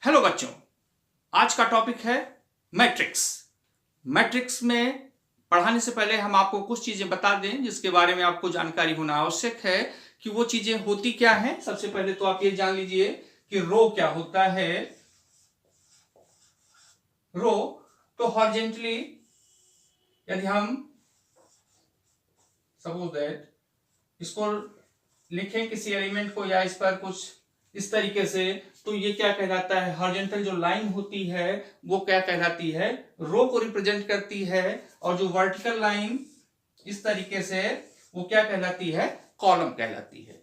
Hello बच्चों, आज का टॉपिक है मैट्रिक्स। मैट्रिक्स में पढ़ाने से पहले हम आपको कुछ चीजें बता दें जिसके बारे में आपको जानकारी होना आवश्यक है कि वो चीजें होती क्या हैं। सबसे पहले तो आप ये जान लीजिए कि रो क्या होता है। रो तो हॉरिजॉन्टली यदि हम सपोज दैट इसको लिखें किसी एलिमेंट को या इस पर कुछ इस तरीके से, तो ये क्या कहलाता है, हॉरिजॉन्टल जो लाइन होती है वो क्या कहलाती है, रो को रिप्रेजेंट करती है। और जो वर्टिकल लाइन इस तरीके से वो क्या कहलाती है, कॉलम कहलाती है।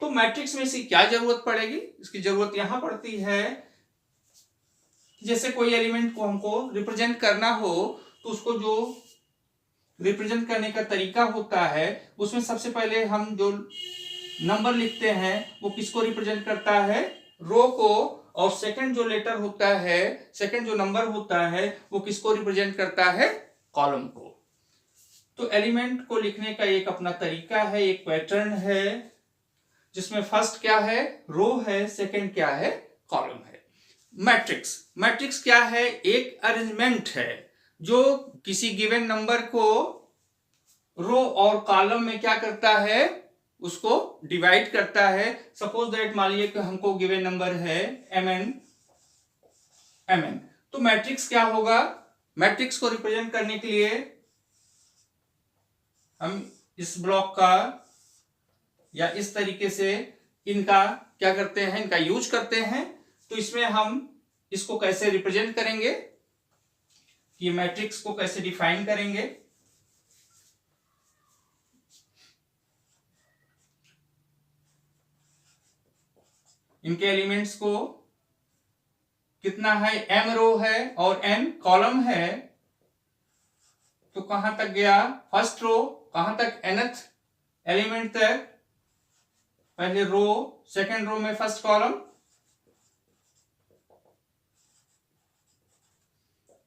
तो मैट्रिक्स में इसकी क्या जरूरत पड़ेगी, इसकी जरूरत यहां पड़ती है जैसे कोई एलिमेंट को हमको रिप्रेजेंट करना हो तो उसको जो रिप्रेजेंट करने का तरीका होता है उसमें सबसे पहले हम जो नंबर लिखते हैं वो किसको रिप्रेजेंट करता है, रो को। और सेकंड जो लेटर होता है, सेकंड जो नंबर होता है वो किसको रिप्रेजेंट करता है, कॉलम को। तो एलिमेंट को लिखने का एक अपना तरीका है, एक पैटर्न है जिसमें फर्स्ट क्या है, रो है, सेकंड क्या है, कॉलम है। मैट्रिक्स, मैट्रिक्स क्या है, एक अरेंजमेंट है जो किसी गिवन नंबर को रो और कॉलम में क्या करता है, उसको डिवाइड करता है। सपोज दैट मान लीजिए कि हमको गिवन नंबर है mn, तो मैट्रिक्स क्या होगा, मैट्रिक्स को रिप्रेजेंट करने के लिए हम इस ब्लॉक का या इस तरीके से इनका क्या करते हैं, इनका यूज करते हैं। तो इसमें हम इसको कैसे रिप्रेजेंट करेंगे, ये मैट्रिक्स को कैसे डिफाइन करेंगे। इनके एलिमेंट्स को कितना है, m रो है और n कॉलम है। तो कहां तक गया, फर्स्ट रो कहां तक, nth एलिमेंट तक, पहले रो, सेकंड रो में फर्स्ट कॉलम,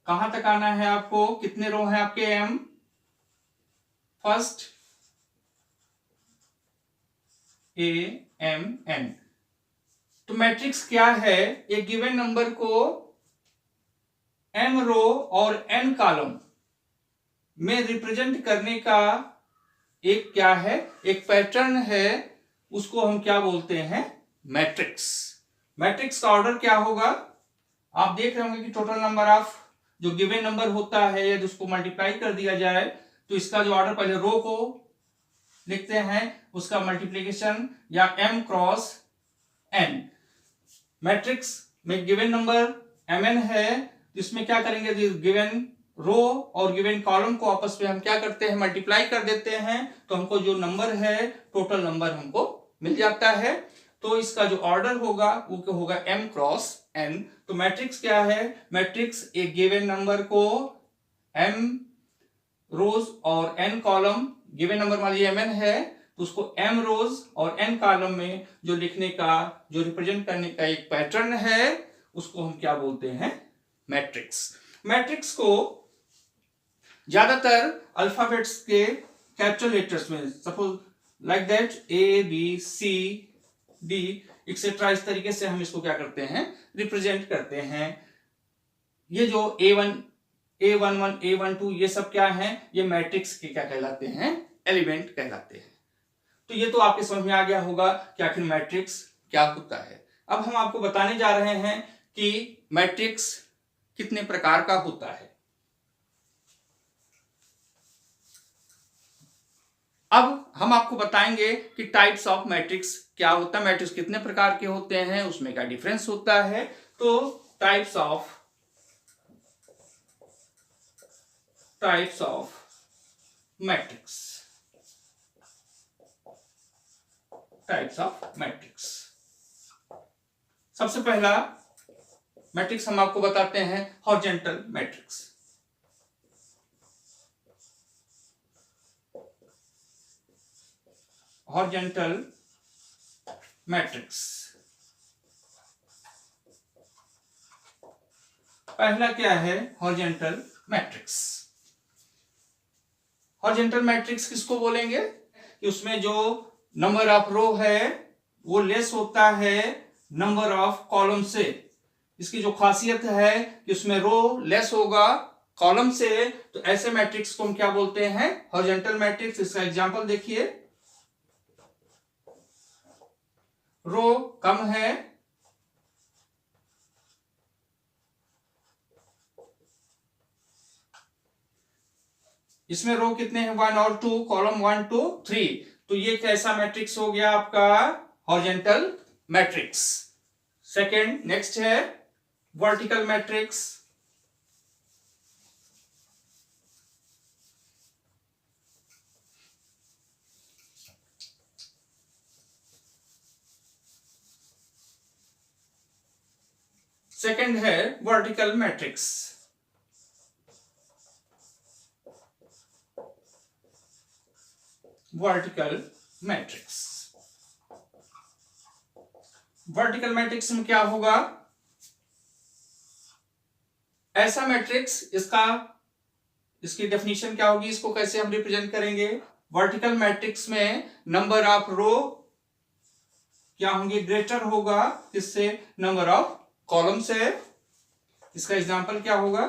कहां तक आना है आपको, कितने रो हैं आपके m, first a m n। तो मैट्रिक्स क्या है, एक गिवन नंबर को m रो और n कॉलम में रिप्रेजेंट करने का एक क्या है, एक पैटर्न है, उसको हम क्या बोलते हैं, मैट्रिक्स। मैट्रिक्स का ऑर्डर क्या होगा, आप देख रहे होंगे कि टोटल नंबर ऑफ जो गिवन नंबर होता है यदि उसको मल्टीप्लाई कर दिया जाए तो इसका जो ऑर्डर, पहले रो को लिखते हैं, उसका मल्टीप्लीकेशन या m क्रॉस n। मैट्रिक्स में गिवन नंबर mn है, इसमें क्या करेंगे, गिवन रो और गिवन कॉलम को आपस में हम क्या करते हैं, मल्टीप्लाई कर देते हैं, तो हमको जो नंबर है, टोटल नंबर हमको मिल जाता है। तो इसका जो ऑर्डर होगा वो होगा m क्रॉस n। तो मैट्रिक्स क्या है, मैट्रिक्स एक गिवन नंबर को m रोज और n कॉलम, गिवन नंबर मान लीजिए mn है तो उसको m रोज और n कॉलम में जो लिखने का, जो रिप्रेजेंट करने का एक पैटर्न है, उसको हम क्या बोलते हैं, मैट्रिक्स। मैट्रिक्स को ज्यादातर अल्फाबेट्स के कैपिटल लेटर्स में, suppose like that a b c d etcetera, इस तरीके से हम इसको क्या करते हैं, रिप्रेजेंट करते हैं। ये जो a1 a11 a12 ये सब क्या है, ये मैट्रिक्स के क्या कहलाते हैं, एलिमेंट कहलाते हैं। तो ये तो आपके समझ में आ गया होगा कि आखिर मैट्रिक्स क्या होता है। अब हम आपको बताने जा रहे हैं कि मैट्रिक्स कितने प्रकार का होता है। अब हम आपको बताएंगे कि टाइप्स ऑफ मैट्रिक्स क्या होता है, मैट्रिक्स कितने प्रकार के होते हैं, उसमें क्या डिफरेंस होता है। तो types of matrix, types of matrix. सबसे पहला मैट्रिक्स हम आपको बताते हैं हॉरिजॉन्टल मैट्रिक्स। हॉरिजॉन्टल मैट्रिक्स, पहला क्या है, हॉरिजॉन्टल मैट्रिक्स। हॉरिजॉन्टल मैट्रिक्स किसको बोलेंगे कि उसमें जो नंबर ऑफ रो है वो लेस होता है नंबर ऑफ कॉलम से। इसकी जो खासियत है कि उसमें रो लेस होगा कॉलम से, तो ऐसे मैट्रिक्स को हम क्या बोलते हैं? Horizontal matrix. इसका एग्जांपल देखिए, रो कम है, इसमें रो कितने हैं? 1 और 2, कॉलम 1 2 3, तो ये कैसा मैट्रिक्स हो गया आपका? Horizontal matrix. सेकंड, नेक्स्ट है वर्टिकल मैट्रिक्स। सेकंड है vertical matrix. Vertical matrix, vertical matrix में क्या होगा? ऐसा मैट्रिक्स, इसकी डेफिनेशन क्या होगी? इसको कैसे हम रिप्रेजेंट करेंगे? वर्टिकल मैट्रिक्स में नंबर ऑफ रो क्या होंगे? ग्रेटर होगा किससे? नंबर ऑफ कॉलम से। इसका एग्जांपल क्या होगा?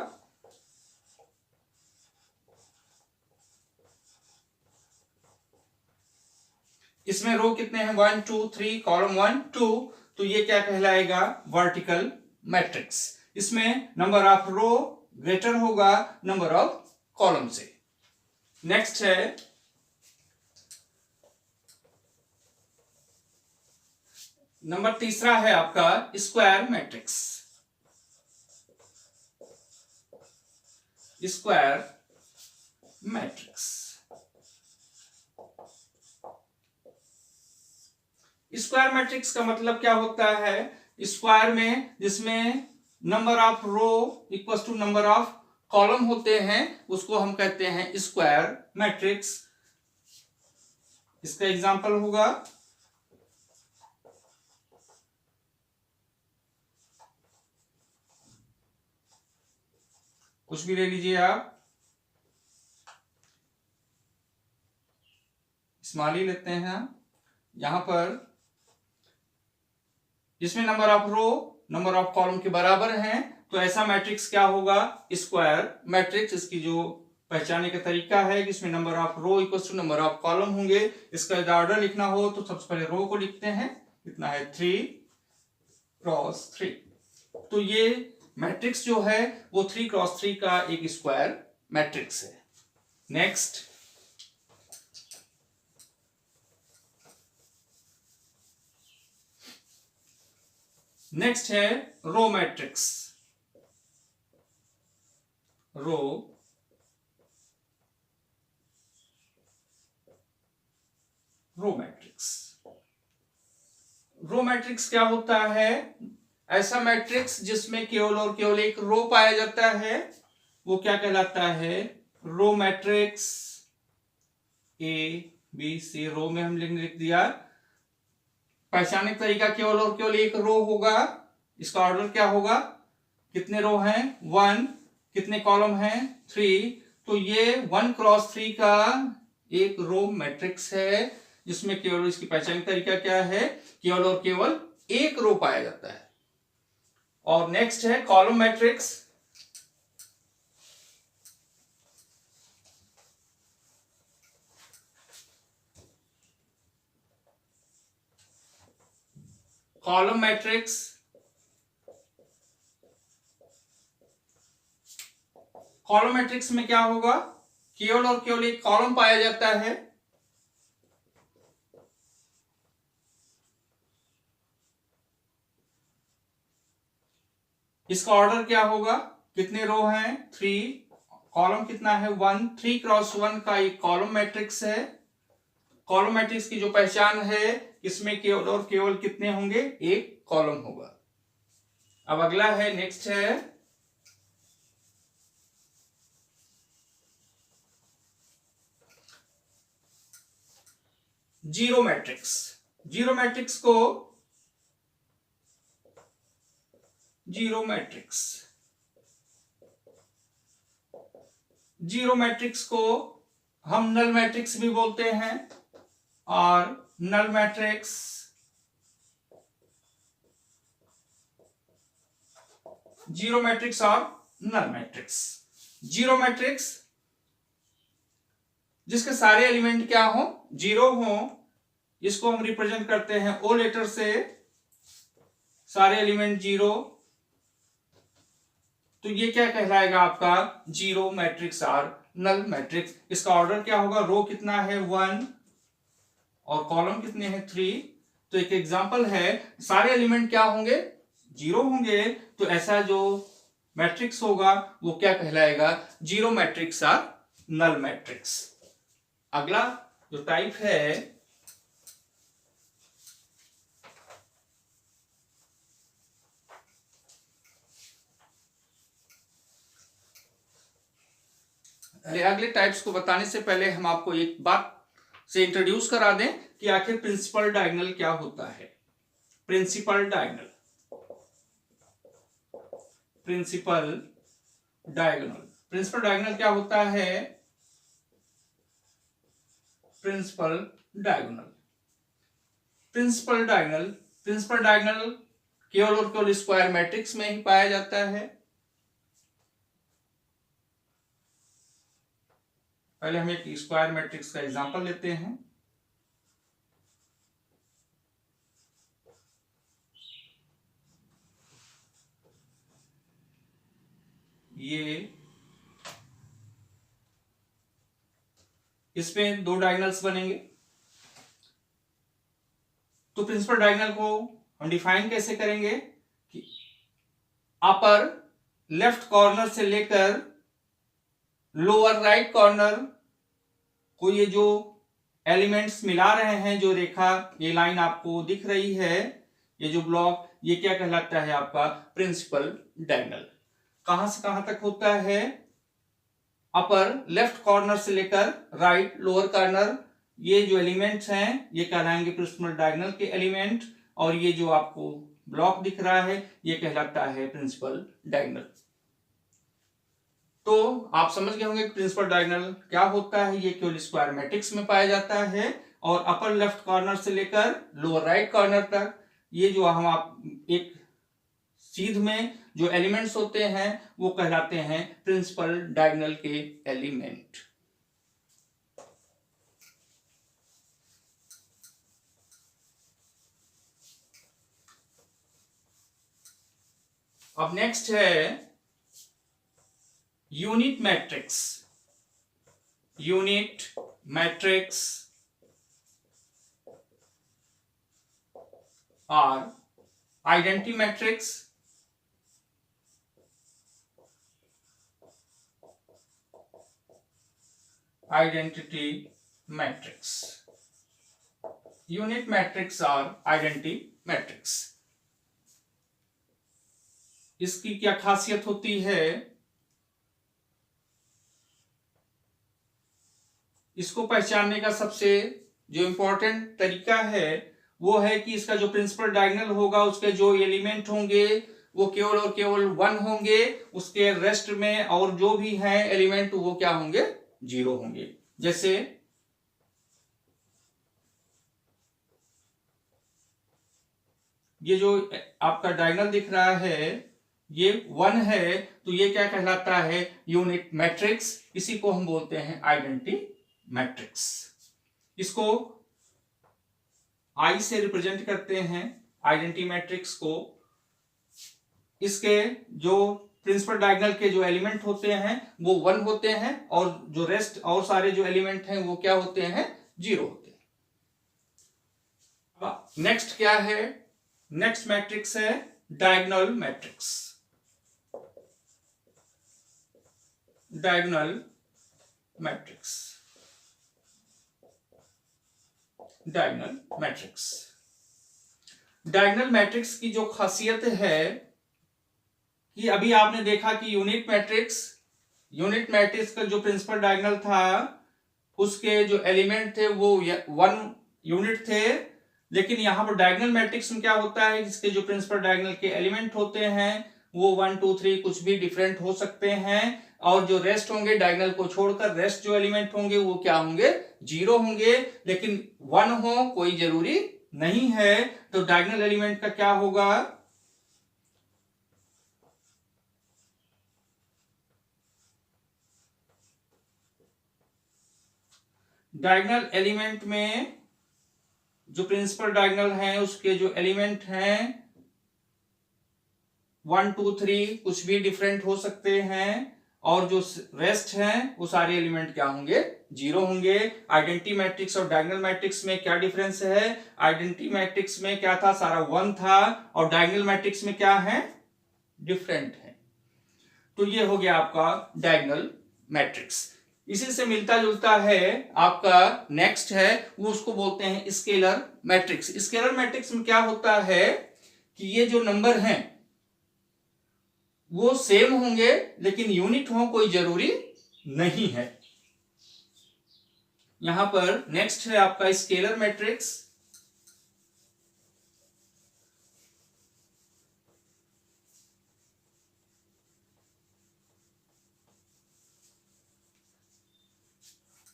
इसमें रो कितने हैं? 1 2 3, कॉलम 1 2, तो ये क्या कहलाएगा? Vertical matrix. इसमें नंबर ऑफ रो ग्रेटर होगा नंबर ऑफ कॉलम से। नेक्स्ट है नंबर तीसरा है आपका square matrix. Square matrix, square matrix का मतलब क्या होता है? स्क्वायर में जिसमें number of row equal to number of column होते हैं, उसको हम कहते हैं स्क्वायर मैट्रिक्स। इसका एग्जांपल होगा, कुछ भी ले लीजिए आप, स्मॉल ही लेते हैं। यहां पर जिसमें number of row number of column के बराबर हैं, तो ऐसा मैट्रिक्स क्या होगा? Square matrix. इसकी जो पहचानने का तरीका है कि इसमें number of row equal to number of column होंगे। इसका यदि ऑर्डर लिखना हो तो सबसे पहले रो को लिखते हैं, कितना है? 3 क्रॉस 3। तो ये मैट्रिक्स जो है वो 3 क्रॉस 3 का एक स्क्वायर मैट्रिक्स है। नेक्स्ट, नेक्स्ट है row matrix. Row matrix, row matrix क्या होता है? ऐसा मैट्रिक्स जिसमें केवल और केवल एक रो पाया जाता है, वो क्या कहलाता है? Row matrix. A B C, रो में हम लिख दिया। पहचानने का तरीका, केवल और केवल एक रो होगा। इसका ऑर्डर क्या होगा? कितने रो हैं? 1। कितने कॉलम हैं? 3। तो ये 1 क्रॉस 3 का एक रो मैट्रिक्स है, जिसमें केवल इसकी पहचान का तरीका क्या है? केवल और केवल एक रो पाया जाता है। और नेक्स्ट है column matrix. Column matrix, column matrix में क्या होगा? केवल और केवल एक कॉलम पाया जाता है। इसका ऑर्डर क्या होगा? कितने रो हैं? 3। कॉलम कितना है? 1। 3 क्रॉस 1 का एक कॉलम मैट्रिक्स है। कॉलम मैट्रिक्स की जो पहचान है, इसमें केवल और केवल कितने होंगे? एक कॉलम होगा। अब अगला है, नेक्स्ट है जीरो मैट्रिक्स। जीरो मैट्रिक्स को जीरो मैट्रिक्स, जीरो मैट्रिक्स को हम नल मैट्रिक्स भी बोलते हैं। और नल मैट्रिक्स जीरो मैट्रिक्स और नल मैट्रिक्स। जीरो मैट्रिक्स जिसके सारे एलिमेंट क्या हो, जीरो हो, इसको हम रिप्रेजेंट करते हैं ओ लेटर से, सारे एलिमेंट जीरो, तो ये क्या कहलाएगा आपका जीरो मैट्रिक्स और नल मैट्रिक्स। इसका ऑर्डर क्या होगा, रो कितना है 1 और कॉलम कितने हैं 3। तो एक एग्जांपल है, सारे एलिमेंट क्या होंगे, जीरो होंगे, तो ऐसा जो मैट्रिक्स होगा वो क्या कहलाएगा, जीरो मैट्रिक्स और नल मैट्रिक्स। अगला जो टाइप है अगले टाइप्स को बताने से पहले हम आपको एक बात से इंट्रोड्यूस करा दें कि आखिर प्रिंसिपल डायगोनल क्या होता है। Principal diagonal, principal diagonal, principal diagonal क्या होता है, principal diagonal, principal diagonal, principal diagonal केवल और केवल स्क्वायर मैट्रिक्स में ही पाया जाता है। पहले हम एक स्क्वायर मैट्रिक्स का एग्जांपल लेते हैं। ये इसमें दो डायगोनल्स बनेंगे, तो प्रिंसिपल डायगोनल को हम डिफाइन कैसे करेंगे कि अपर लेफ्ट कॉर्नर से लेकर लोअर राइट कॉर्नर को ये जो एलिमेंट्स मिला रहे हैं, जो रेखा, ये लाइन आपको दिख रही है, ये जो ब्लॉक, ये क्या कहलाता है आपका प्रिंसिपल डायगोनल। कहां से कहां तक होता है, अपर लेफ्ट कॉर्नर से लेकर राइट लोअर कॉर्नर, ये जो एलिमेंट्स हैं ये कहलाएंगे प्रिंसिपल डायगोनल के एलिमेंट, और ये जो आपको ब्लॉक दिख रहा है ये कहलाता है प्रिंसिपल डायगोनल। तो आप समझ गए होंगे प्रिंसिपल डायगोनल क्या होता है, ये केवल स्क्वायर मैट्रिक्स में पाया जाता है, और अपर लेफ्ट कॉर्नर से लेकर लोअर राइट कॉर्नर तक ये जो हम आप एक सीध में जो एलिमेंट्स होते हैं वो कहलाते हैं प्रिंसिपल डायगोनल के एलिमेंट। अब नेक्स्ट है यूनिट मैट्रिक्स। यूनिट मैट्रिक्स और identity matrix, identity matrix, unit matrix और आइडेंटिटी मैट्रिक्स। इसकी क्या खासियत होती है, इसको पहचानने का सबसे जो इंपॉर्टेंट तरीका है वो है कि इसका जो प्रिंसिपल डायगोनल होगा उसके जो एलिमेंट होंगे वो केवल और केवल 1 होंगे, उसके रेस्ट में और जो भी हैं एलिमेंट वो क्या होंगे, 0 होंगे। जैसे ये जो आपका डायगोनल दिख रहा है ये 1 है, तो ये क्या कहलाता है, यूनिट मैट्रिक्स। इसी को हम बोलते हैं आइडेंटिटी मैट्रिक्स। इसको आई से रिप्रेजेंट करते हैं आइडेंटिटी मैट्रिक्स को। इसके जो प्रिंसिपल डायगोनल के जो एलिमेंट होते हैं वो 1 होते हैं, और जो रेस्ट और सारे जो एलिमेंट हैं वो क्या होते हैं, 0 होते हैं। नेक्स्ट क्या है, नेक्स्ट मैट्रिक्स है diagonal matrix. Diagonal matrix, diagonal matrix. Diagonal matrix की जो खासियत है कि अभी आपने देखा कि यूनिट मैट्रिक्स का जो प्रिंसिपल डायगोनल था उसके जो एलिमेंट थे वो 1 यूनिट थे, लेकिन यहां पर डायगोनल मैट्रिक्स में क्या होता है, इसके जो प्रिंसिपल डायगोनल के एलिमेंट होते हैं वो 1 2 3 कुछ भी डिफरेंट हो सकते हैं, और जो रेस्ट होंगे डायगोनल को छोड़कर रेस्ट जो एलिमेंट होंगे वो क्या होंगे, 0 होंगे। लेकिन 1 हो कोई जरूरी नहीं है, तो डायगोनल एलिमेंट का क्या होगा, डायगोनल एलिमेंट में जो प्रिंसिपल डायगोनल है उसके जो एलिमेंट हैं 1 2 3 कुछ भी डिफरेंट हो सकते हैं, और जो रेस्ट हैं वो सारे एलिमेंट क्या होंगे, जीरो होंगे। आइडेंटिटी मैट्रिक्स और डायगोनल मैट्रिक्स में क्या डिफरेंस है, आइडेंटिटी मैट्रिक्स में क्या था, सारा 1 था, और डायगोनल मैट्रिक्स में क्या है, डिफरेंट है। तो ये हो गया आपका डायगोनल मैट्रिक्स। इसी से मिलता जुलता है आपका नेक्स्ट है, वो उसको बोलते हैं स्केलर मैट्रिक्स। स्केलर मैट्रिक्स में क्या होता है कि ये जो नंबर हैं वो सेम होंगे लेकिन यूनिट हो कोई जरूरी नहीं है। यहां पर नेक्स्ट है आपका स्केलर मैट्रिक्स।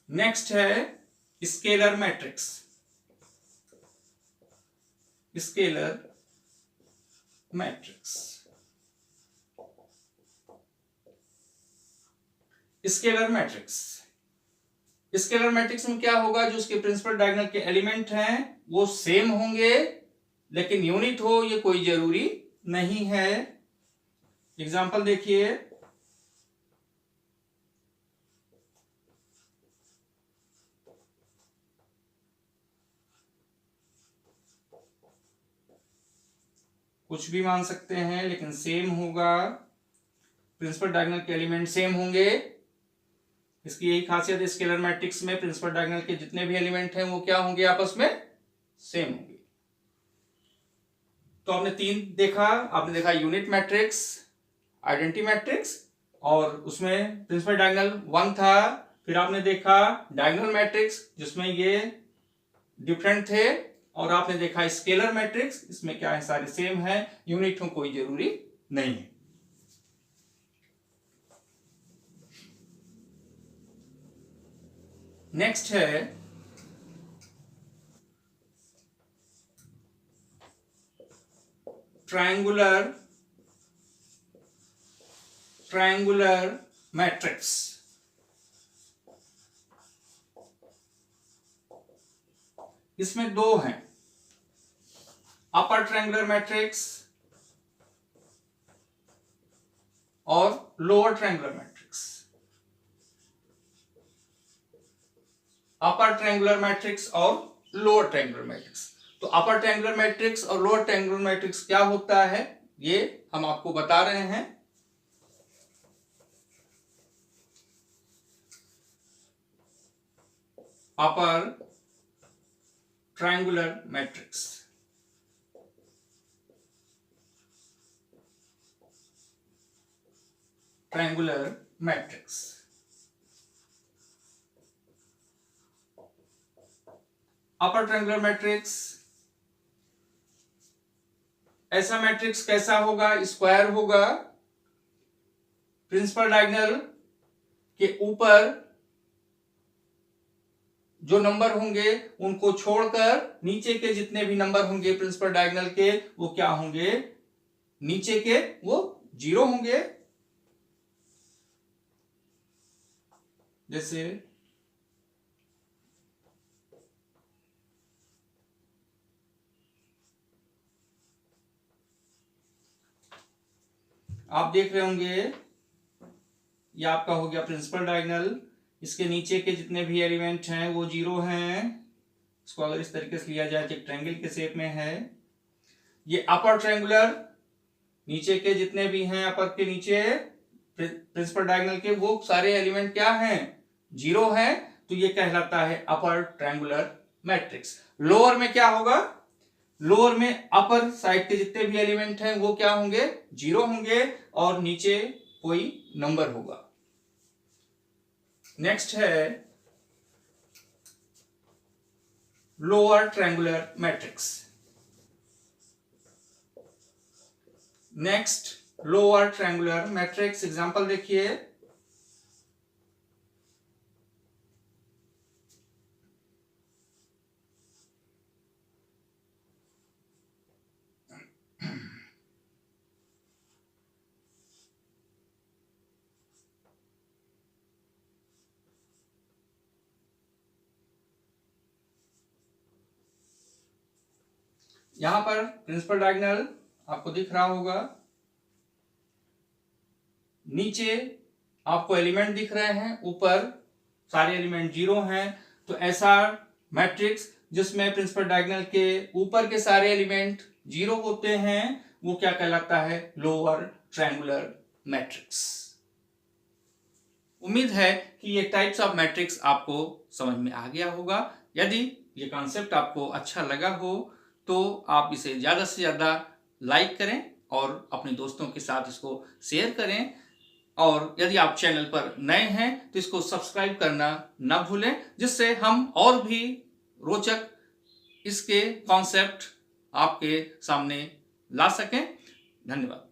नेक्स्ट है scalar matrix. Scalar matrix, scalar matrix. Scalar matrix में क्या होगा, जो उसके प्रिंसिपल डायगोनल के एलिमेंट हैं वो सेम होंगे लेकिन यूनिट हो ये कोई जरूरी नहीं है। एग्जांपल देखिए, कुछ भी मान सकते हैं लेकिन सेम होगा, प्रिंसिपल डायगोनल के एलिमेंट सेम होंगे। इसकी यही खासियत है स्केलर मैट्रिक्स में, प्रिंसिपल डायगोनल के जितने भी एलिमेंट हैं वो क्या होंगे, आपस में सेम होंगे। तो आपने तीन देखा, आपने देखा यूनिट मैट्रिक्स, आइडेंटिटी मैट्रिक्स, और उसमें प्रिंसिपल डायगोनल 1 था। फिर आपने देखा डायगोनल मैट्रिक्स जिसमें ये डिफरेंट थे, और आपने देखा स्केलर मैट्रिक्स, इसमें क्या है, सारे सेम है, यूनिट हो कोई जरूरी नहीं है। नेक्स्ट है ट्रायंगुलर मैट्रिक्स। इसमें दो हैं, अपर ट्रायंगुलर मैट्रिक्स और lower triangular matrix. Upper triangular matrix और लोअर ट्रायंगुलर मैट्रिक्स। तो अपर ट्रायंगुलर मैट्रिक्स और लोअर ट्रायंगुलर मैट्रिक्स क्या होता है ये हम आपको बता रहे हैं। Upper triangular matrix, triangular matrix. Upper triangular matrix ऐसा मैट्रिक्स कैसा होगा, स्क्वायर होगा। प्रिंसिपल डायगोनल के ऊपर जो नंबर होंगे उनको छोड़कर नीचे के जितने भी नंबर होंगे प्रिंसिपल डायगोनल के वो क्या होंगे, नीचे के वो जीरो होंगे। जैसे आप देख रहे होंगे ये आपका हो गया प्रिंसिपल डायगोनल, इसके नीचे के जितने भी एलिमेंट हैं वो जीरो हैं। इसको अगर इस तरीके से लिया जाए तो ट्रायंगल के शेप में है। ये अपर ट्रायंगुलर, नीचे के जितने भी हैं अपर के नीचे प्रिंसिपल डायगोनल के वो सारे एलिमेंट क्या हैं, जीरो हैं। तो ये कहलाता है अपर ट्रायंगुलर मैट्रिक्स। लोअर में क्या होगा, लोअर में अपर साइड के जितने भी एलिमेंट हैं वो क्या होंगे, जीरो होंगे, और नीचे कोई नंबर होगा। नेक्स्ट है lower triangular matrix. Next lower triangular matrix, example देखिए, यहां पर प्रिंसिपल डायगोनल आपको दिख रहा होगा, नीचे आपको एलिमेंट दिख रहे हैं, ऊपर सारे एलिमेंट 0 हैं। तो ऐसा मैट्रिक्स जिसमें प्रिंसिपल डायगोनल के ऊपर के सारे एलिमेंट 0 होते हैं वो क्या कहलाता है? Lower triangular matrix. उम्मीद है कि ये टाइप्स ऑफ मैट्रिक्स आपको समझ में आ गया होगा। यदि ये कॉन्सेप्ट आपको अच्छा लगा हो तो आप इसे ज़्यादा से ज़्यादा लाइक करें और अपने दोस्तों के साथ इसको शेयर करें। और यदि आप चैनल पर नए हैं तो इसको सब्सक्राइब करना ना भूलें, जिससे हम और भी रोचक इसके कॉन्सेप्ट आपके सामने ला सकें। धन्यवाद।